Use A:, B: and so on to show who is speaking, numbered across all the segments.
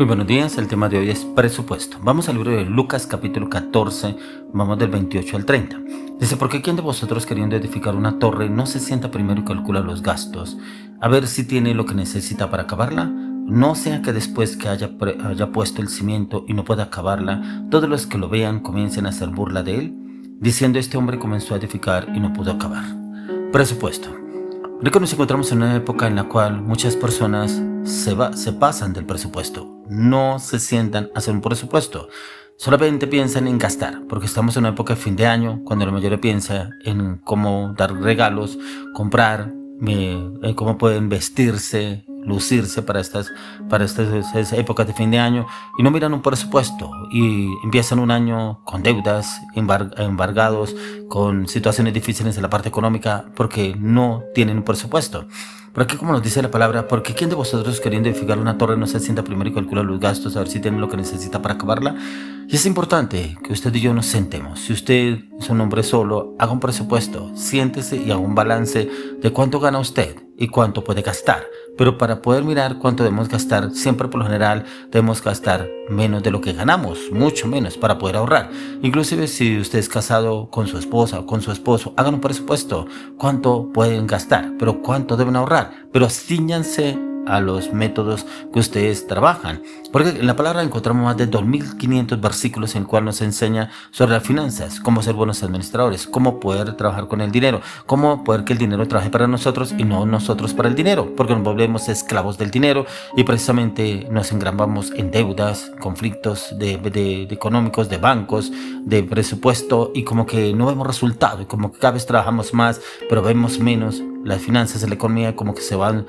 A: Muy buenos días, el tema de hoy es presupuesto. Vamos al libro de Lucas capítulo 14, vamos del 28 al 30. Dice, porque ¿quién de vosotros queriendo edificar una torre no se sienta primero y calcula los gastos, a ver si tiene lo que necesita para acabarla? No sea que después que haya puesto el cimiento y no pueda acabarla, todos los que lo vean comiencen a hacer burla de él, diciendo este hombre comenzó a edificar y no pudo acabar. Presupuesto. Ahora nos encontramos en una época en la cual muchas personas se pasan del presupuesto, no se sientan a hacer un presupuesto, solamente piensan en gastar, porque estamos en una época de fin de año, cuando la mayoría piensa en cómo dar regalos, comprar, cómo pueden vestirse, lucirse para estas épocas de fin de año, y no miran un presupuesto y empiezan un año con deudas, embargados, con situaciones difíciles en la parte económica porque no tienen un presupuesto. Por aquí, como nos dice la palabra, porque ¿quién de vosotros queriendo edificar una torre no se sienta primero y calcula los gastos a ver si tiene lo que necesita para acabarla? Y es importante que usted y yo nos sentemos. Si usted es un hombre solo, haga un presupuesto, siéntese y haga un balance de cuánto gana usted y cuánto puede gastar. Pero para poder mirar cuánto debemos gastar, siempre por lo general debemos gastar menos de lo que ganamos, mucho menos, para poder ahorrar. Inclusive si usted es casado con su esposa o con su esposo, hagan un presupuesto, cuánto pueden gastar, pero cuánto deben ahorrar, pero ciñanse a los métodos que ustedes trabajan, porque en la palabra encontramos más de 2500 versículos en el cual nos enseña sobre las finanzas, cómo ser buenos administradores, cómo poder trabajar con el dinero, cómo poder que el dinero trabaje para nosotros y no nosotros para el dinero, porque nos volvemos esclavos del dinero y precisamente nos engrambamos en deudas, conflictos de económicos, de bancos, de presupuesto, y como que no vemos resultado y como que cada vez trabajamos más pero vemos menos. Las finanzas de la economía como que se ven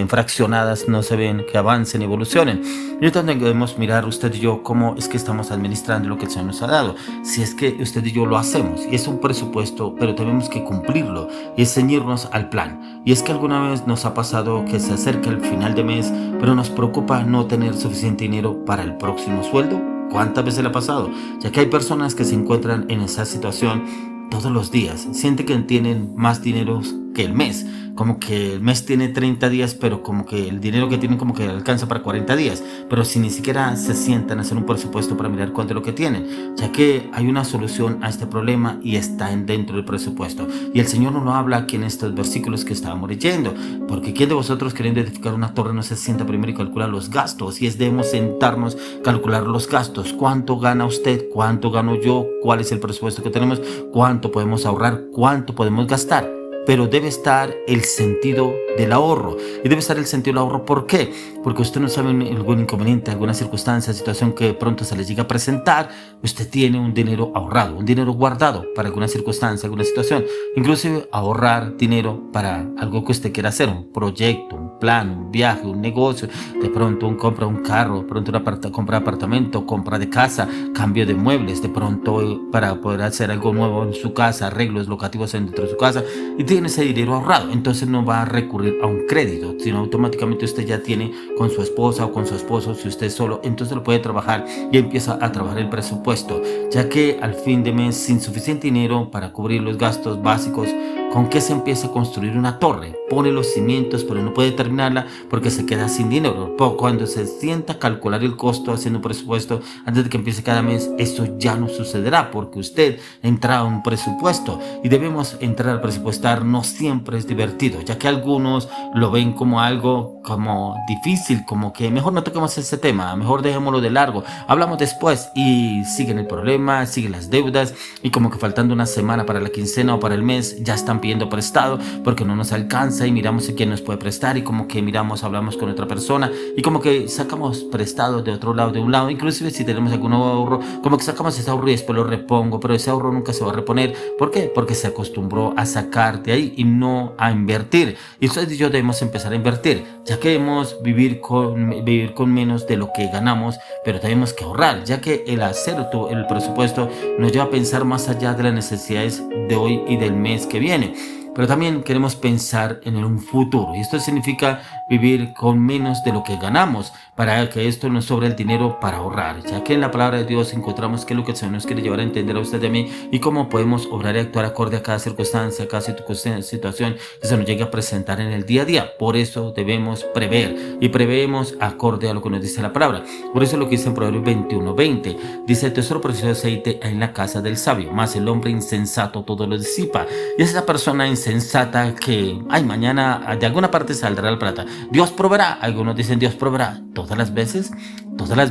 A: fraccionadas, no se ven que avancen y evolucionen. Y entonces debemos mirar usted y yo cómo es que estamos administrando lo que el Señor nos ha dado. Si es que usted y yo lo hacemos, y es un presupuesto, pero tenemos que cumplirlo y es ceñirnos al plan. Y es que alguna vez nos ha pasado que se acerca el final de mes, pero nos preocupa no tener suficiente dinero para el próximo sueldo. ¿Cuántas veces le ha pasado? Ya que hay personas que se encuentran en esa situación todos los días, sienten que tienen más dinero que el mes, como que el mes tiene 30 días, pero como que el dinero que tienen como que alcanza para 40 días, pero si ni siquiera se sientan a hacer un presupuesto para mirar cuánto es lo que tienen, ya que hay una solución a este problema y está dentro del presupuesto. Y el Señor nos lo habla aquí en estos versículos que estábamos leyendo, porque ¿quién de vosotros queriendo edificar una torre no se sienta primero y calcula los gastos? Y debemos sentarnos, calcular los gastos, cuánto gana usted, cuánto gano yo, cuál es el presupuesto que tenemos, cuánto podemos ahorrar, cuánto podemos gastar. Pero debe estar el sentido del ahorro. Y debe estar el sentido del ahorro, ¿por qué? Porque usted no sabe algún inconveniente, alguna circunstancia, situación que de pronto se le llega a presentar. Usted tiene un dinero ahorrado, un dinero guardado para alguna circunstancia, alguna situación. Inclusive ahorrar dinero para algo que usted quiera hacer, un proyecto, un plan, un viaje, un negocio. De pronto compra un carro, de pronto compra apartamento, compra de casa, cambio de muebles, de pronto para poder hacer algo nuevo en su casa, arreglos locativos dentro de su casa, y tiene ese dinero ahorrado. Entonces no va a recurrir a un crédito, sino automáticamente usted ya tiene con su esposa o con su esposo, si usted es solo, entonces lo puede trabajar y empieza a trabajar el presupuesto, ya que al fin de mes, sin suficiente dinero para cubrir los gastos básicos, ¿con qué se empieza a construir una torre? Pone los cimientos, pero no puede terminarla porque se queda sin dinero. Cuando se sienta a calcular el costo haciendo un presupuesto antes de que empiece cada mes, eso ya no sucederá porque usted entra a un presupuesto. Y debemos entrar a presupuestar, no siempre es divertido, ya que algunos lo ven como algo como difícil, como que mejor no toquemos ese tema, mejor dejémoslo de largo, hablamos después, y siguen el problema, siguen las deudas, y como que faltando una semana para la quincena o para el mes ya están pidiendo prestado porque no nos alcanza, y miramos a quién nos puede prestar, y como que hablamos con otra persona y como que sacamos prestado de otro lado, de un lado, inclusive si tenemos algún ahorro, como que sacamos ese ahorro y después lo repongo, pero ese ahorro nunca se va a reponer. ¿Por qué? Porque se acostumbró a sacar de ahí y no a invertir. Y usted y yo debemos empezar a invertir, ya que debemos vivir con menos de lo que ganamos, pero tenemos que ahorrar, ya que el hacer el presupuesto nos lleva a pensar más allá de las necesidades de hoy y del mes que viene. pero también queremos pensar en un futuro. Y esto significa vivir con menos de lo que ganamos, para que esto nos sobre el dinero para ahorrar, ya que en la palabra de Dios encontramos qué es lo que el Señor nos quiere llevar a entender a usted y a mí, y cómo podemos obrar y actuar acorde a cada circunstancia, a cada situación que se nos llegue a presentar en el día a día. Por eso debemos prever, y preveemos acorde a lo que nos dice la palabra. Por eso lo que dice en Proverbios 21:20, dice: el tesoro precioso de aceite en la casa del sabio, mas el hombre insensato todo lo disipa. Y es esa persona insensata que, ay, mañana de alguna parte saldrá la plata. Dios proveerá. Algunos dicen Dios proveerá. Todas las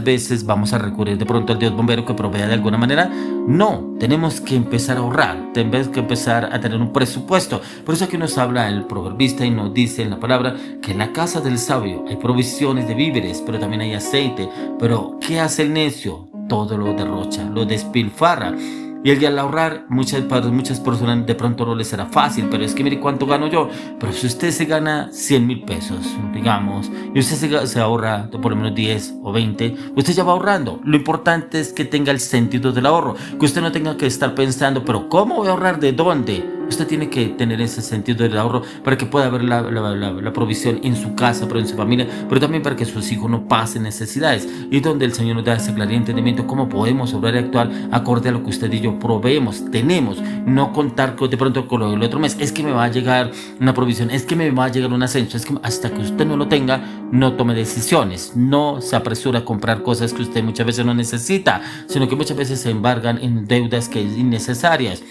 A: veces vamos a recurrir de pronto al Dios bombero que provea de alguna manera. No, tenemos que empezar a ahorrar, tenemos que empezar a tener un presupuesto. Por eso aquí nos habla el proverbista y nos dice en la palabra que en la casa del sabio hay provisiones de víveres, pero también hay aceite. Pero ¿qué hace el necio? Todo lo derrocha, lo despilfarra. Y el de al ahorrar, para muchas personas de pronto no les será fácil, pero es que mire cuánto gano yo. Pero si usted se gana 100,000 pesos, digamos, y usted se ahorra por lo menos 10 o 20, usted ya va ahorrando. Lo importante es que tenga el sentido del ahorro, que usted no tenga que estar pensando, pero ¿cómo voy a ahorrar? ¿De dónde? Usted tiene que tener ese sentido del ahorro para que pueda haber la provisión en su casa, pero en su familia, pero también para que sus hijos no pasen necesidades. Y donde el Señor nos da ese claro entendimiento, cómo podemos obrar y actuar acorde a lo que usted y yo proveemos, tenemos. No contar de pronto con el otro mes, es que me va a llegar una provisión, es que me va a llegar un ascenso, es que hasta que usted no lo tenga, no tome decisiones, no se apresura a comprar cosas que usted muchas veces no necesita, sino que muchas veces se embargan en deudas que es innecesarias.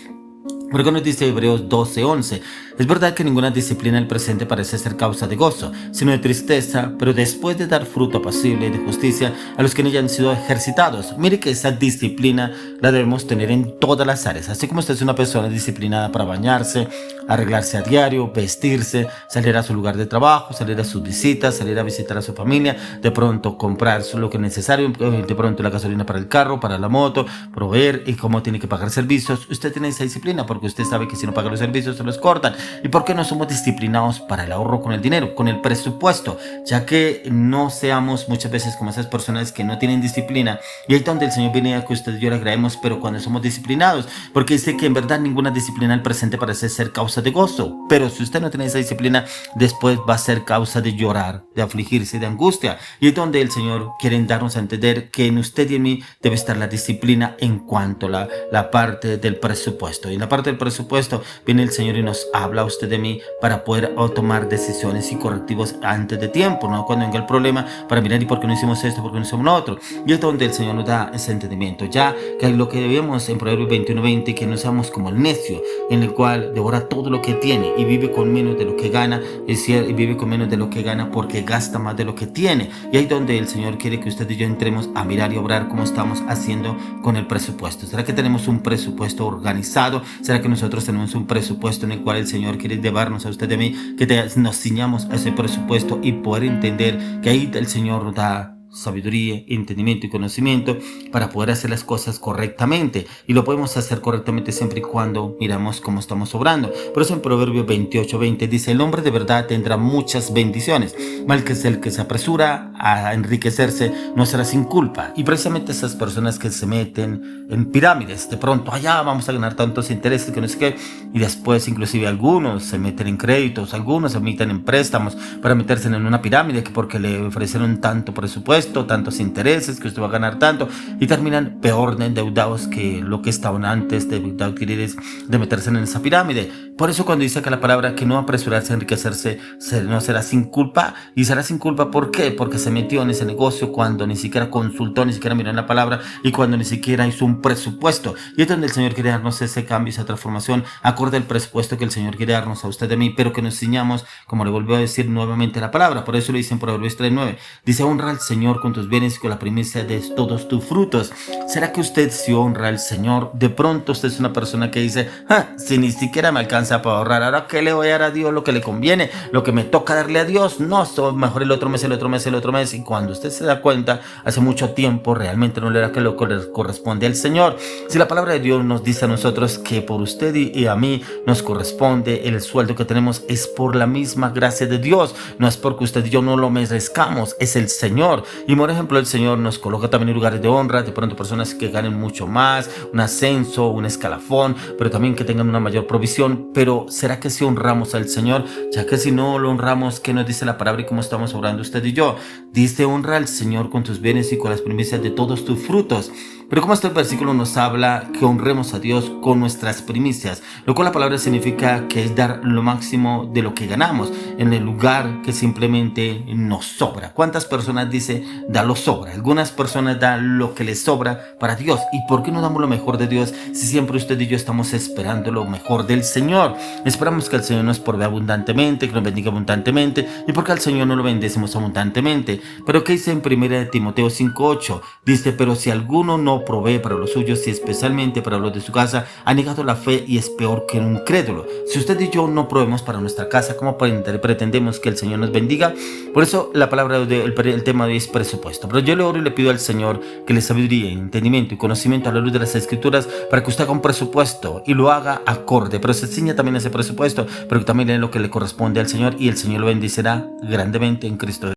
A: Porque nos dice Hebreos 12:11, es verdad que ninguna disciplina del presente parece ser causa de gozo, sino de tristeza, pero después de dar fruto apacible y de justicia a los que en ella han sido ejercitados. Mire que esa disciplina la debemos tener en todas las áreas, así como usted es una persona disciplinada para bañarse, arreglarse a diario, vestirse, salir a su lugar de trabajo, salir a sus visitas, salir a visitar a su familia, de pronto comprar lo que es necesario, de pronto la gasolina para el carro, para la moto, proveer y cómo tiene que pagar servicios. Usted tiene esa disciplina porque usted sabe que si no paga los servicios se los cortan. ¿Y por qué no somos disciplinados para el ahorro con el dinero, con el presupuesto? Ya que no seamos muchas veces como esas personas que no tienen disciplina, y ahí es donde el Señor viene a que usted y yo le agradecemos, pero cuando somos disciplinados, porque dice que en verdad ninguna disciplina al presente parece ser causa de gozo, pero si usted no tiene esa disciplina, después va a ser causa de llorar, de afligirse, de angustia. Y es donde el Señor quiere darnos a entender que en usted y en mí debe estar la disciplina en cuanto a la parte del presupuesto. Y en la parte del presupuesto viene el Señor y nos habla a usted de mí para poder tomar decisiones y correctivos antes de tiempo, no cuando venga el problema, para mirar y por qué no hicimos esto, por qué no hicimos lo otro. Y es donde el Señor nos da ese entendimiento, ya que lo que debemos en Proverbios 21:20, que no seamos como el necio, en el cual devora todo lo que tiene y vive con menos de lo que gana, y vive con menos de lo que gana porque gasta más de lo que tiene. Y ahí es donde el Señor quiere que usted y yo entremos a mirar y obrar cómo estamos haciendo con el presupuesto. ¿Será que tenemos un presupuesto organizado? ¿Será que nosotros tenemos un presupuesto en el cual el Señor quiere llevarnos a usted y a mí, que nos ciñamos a ese presupuesto y poder entender que ahí el Señor da sabiduría, entendimiento y conocimiento para poder hacer las cosas correctamente? Y lo podemos hacer correctamente siempre y cuando miramos cómo estamos obrando. Por eso en Proverbios 28:20 dice: el hombre de verdad tendrá muchas bendiciones, mal que es el que se apresura a enriquecerse no será sin culpa. Y precisamente esas personas que se meten en pirámides, de pronto allá vamos a ganar tantos intereses que no sé qué, y después inclusive algunos se meten en créditos, algunos se meten en préstamos para meterse en una pirámide, que porque le ofrecieron tanto presupuesto, tantos intereses, que usted va a ganar tanto, y terminan peor de endeudados que lo que estaban antes de adquirir, de meterse en esa pirámide. Por eso cuando dice que la palabra que no apresurarse a enriquecerse no será sin culpa, y será sin culpa, ¿por qué? Porque se metió en ese negocio cuando ni siquiera consultó, ni siquiera miró en la palabra, y cuando ni siquiera hizo un presupuesto. Y es donde el Señor quiere darnos ese cambio, esa transformación acorde al presupuesto que el Señor quiere darnos a usted y a mí, pero que nos ciñamos, como le volvió a decir nuevamente la palabra. Por eso lo dice en Proverbios 3:9, dice: honra al Señor con tus bienes y con la primicia de todos tus frutos. ¿Será que usted si honra al Señor? De pronto usted es una persona que dice: si ni siquiera me alcanza para ahorrar, ¿ahora qué le voy a dar a Dios? Lo que le conviene, lo que me toca darle a Dios, no, mejor el otro mes, el otro mes, el otro mes. Y cuando usted se da cuenta, hace mucho tiempo realmente no le da que lo que le corresponde al Señor. Si la palabra de Dios nos dice a nosotros que por usted y a mí nos corresponde el sueldo que tenemos, es por la misma gracia de Dios, no es porque usted y yo no lo merezcamos, es el Señor. Y por ejemplo, el Señor nos coloca también en lugares de honra, de pronto personas que ganen mucho más, un ascenso, un escalafón, pero también que tengan una mayor provisión. Pero ¿será que si honramos al Señor? Ya que si no lo honramos, ¿qué nos dice la palabra y cómo estamos obrando usted y yo? Dice: honra al Señor con tus bienes y con las primicias de todos tus frutos. Pero como este versículo nos habla que honremos a Dios con nuestras primicias, lo cual la palabra significa que es dar lo máximo de lo que ganamos en el lugar que simplemente nos sobra. ¿Cuántas personas dice da lo sobra? Algunas personas dan lo que les sobra para Dios. ¿Y por qué no damos lo mejor de Dios si siempre usted y yo estamos esperando lo mejor del Señor? Esperamos que el Señor nos provea abundantemente, que nos bendiga abundantemente, y porque al Señor no lo bendecimos abundantemente. Pero ¿qué dice en 1 Timoteo 5:8? Dice: pero si alguno no provee para los suyos y especialmente para los de su casa, ha negado la fe y es peor que un incrédulo. Si usted y yo no proveemos para nuestra casa, ¿cómo pretendemos que el Señor nos bendiga? Por eso la palabra el tema de hoy es presupuesto. Pero yo le oro y le pido al Señor que le sabiduría, entendimiento y conocimiento a la luz de las Escrituras para que usted haga un presupuesto y lo haga acorde, pero se ciña también a ese presupuesto, pero que también es lo que le corresponde al Señor, y el Señor lo bendecirá grandemente en Cristo.